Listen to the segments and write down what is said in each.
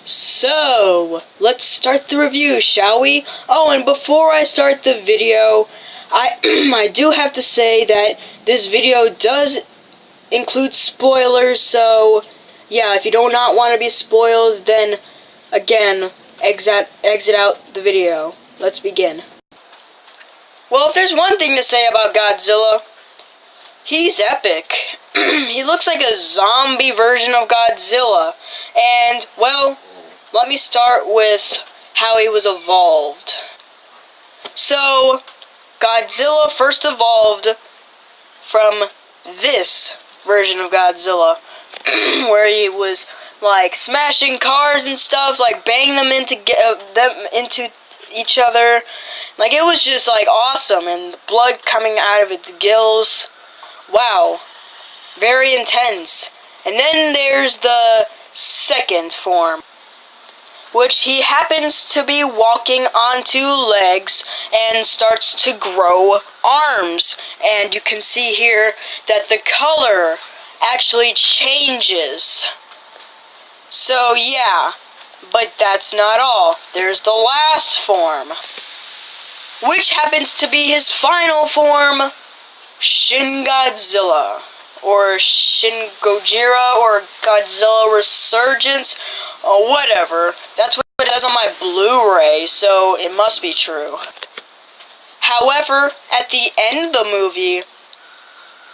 So, let's start the review, shall we? Oh, and before I start the video, I I do have to say that this video does include spoilers, so yeah, if you do not want to be spoiled, then again, exit out the video. Let's begin. Well, if there's one thing to say about Godzilla, he's epic. He looks like a zombie version of Godzilla, and, well, let me start with how he was evolved. So, Godzilla first evolved from this version of Godzilla, where he was, like, smashing cars and stuff, like, banging them into each other. Like, it was just, like, awesome, and the blood coming out of its gills. Wow. Very intense. And then there's the second form, which he happens to be walking on two legs and starts to grow arms. And you can see here that the color actually changes. So yeah, but that's not all. There's the last form, which happens to be his final form, Shin Godzilla, or Shin Gojira, or Godzilla Resurgence, or whatever. That's what it says on my Blu-ray, so it must be true. However, at the end of the movie,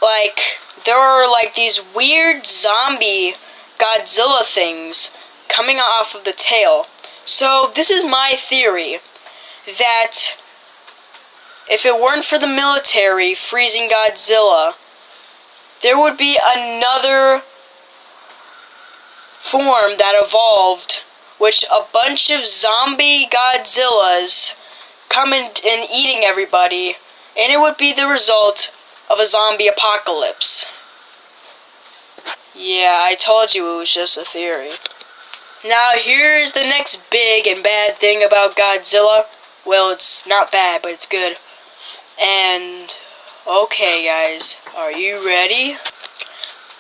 like, there are, like, these weird zombie Godzilla things coming off of the tail. So, this is my theory, that if it weren't for the military freezing Godzilla, there would be another form that evolved, which a bunch of zombie Godzillas coming and eating everybody, and it would be the result of a zombie apocalypse. Yeah, I told you it was just a theory. Now here's the next big and bad thing about Godzilla. Well, it's not bad, but it's good. And okay, guys, are you ready?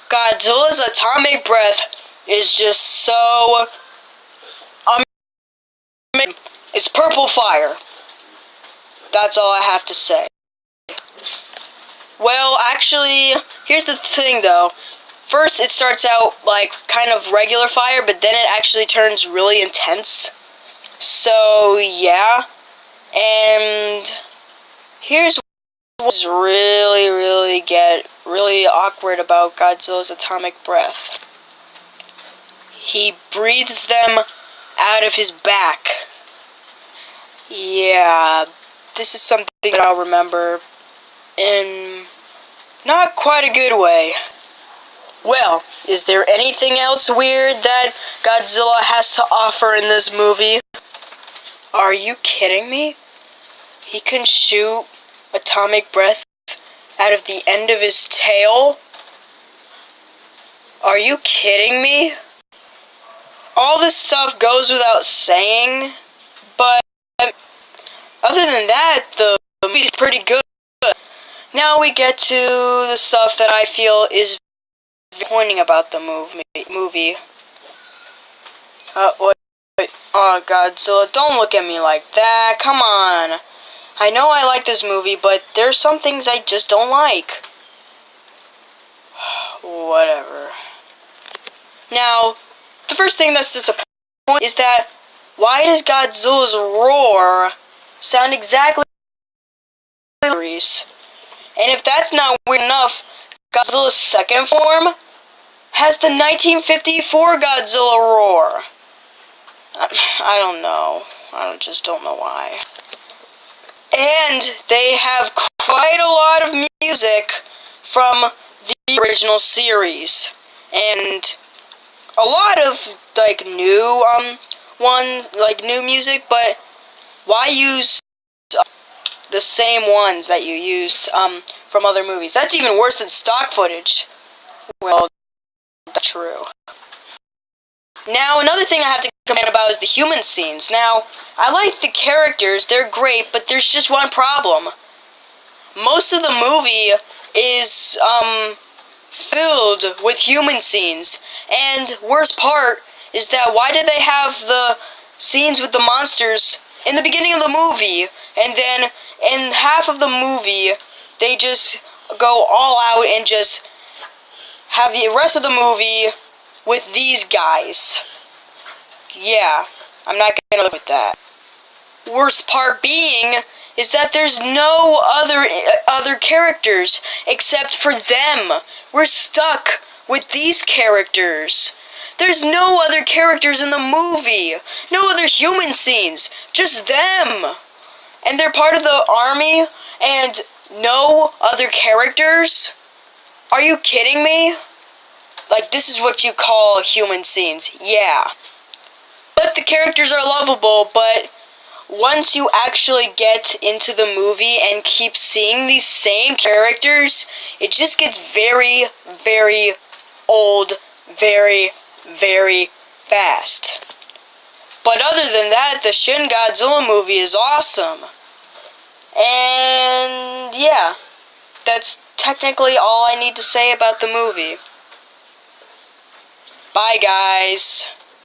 Godzilla's atomic breath is just so amazing. It's purple fire. That's all I have to say. Well, actually, here's the thing, though. First, it starts out like kind of regular fire, but then it actually turns really intense. So, yeah. And here's what's really awkward about Godzilla's atomic breath. He breathes them out of his back. Yeah, this is something that I'll remember in not quite a good way. Well, is there anything else weird that Godzilla has to offer in this movie? Are you kidding me? He can shoot atomic breath out of the end of his tail? Are you kidding me? All this stuff goes without saying, but other than that, the movie's pretty good. Now we get to the stuff that I feel is disappointing about the movie. Wait. Oh, Godzilla, don't look at me like that. Come on. I know I like this movie, but there's some things I just don't like. Whatever. Now, the first thing that's disappointing is that why does Godzilla's roar sound exactly like Reese? And if that's not weird enough, Godzilla's second form has the 1954 Godzilla roar. I don't know. I just don't know why. And they have quite a lot of music from the original series. And a lot of, like, new, new music, but why use the same ones that you use, from other movies? That's even worse than stock footage. Well, that's true. Now, another thing I have to complain about is the human scenes. Now, I like the characters, they're great, but there's just one problem. Most of the movie is, filled with human scenes, and worst part is that why did they have the scenes with the monsters in the beginning of the movie, and then in half of the movie, they just go all out and just have the rest of the movie with these guys? Yeah, I'm not gonna live with that. Worst part being is that there's no other characters except for them. We're stuck with these characters. There's no other characters in the movie. No other human scenes. Just them. And they're part of the army and no other characters? Are you kidding me? Like, this is what you call human scenes. Yeah. But the characters are lovable, but once you actually get into the movie and keep seeing these same characters, it just gets very, very old, very, very fast. But other than that, the Shin Godzilla movie is awesome. And yeah, that's technically all I need to say about the movie. Bye, guys.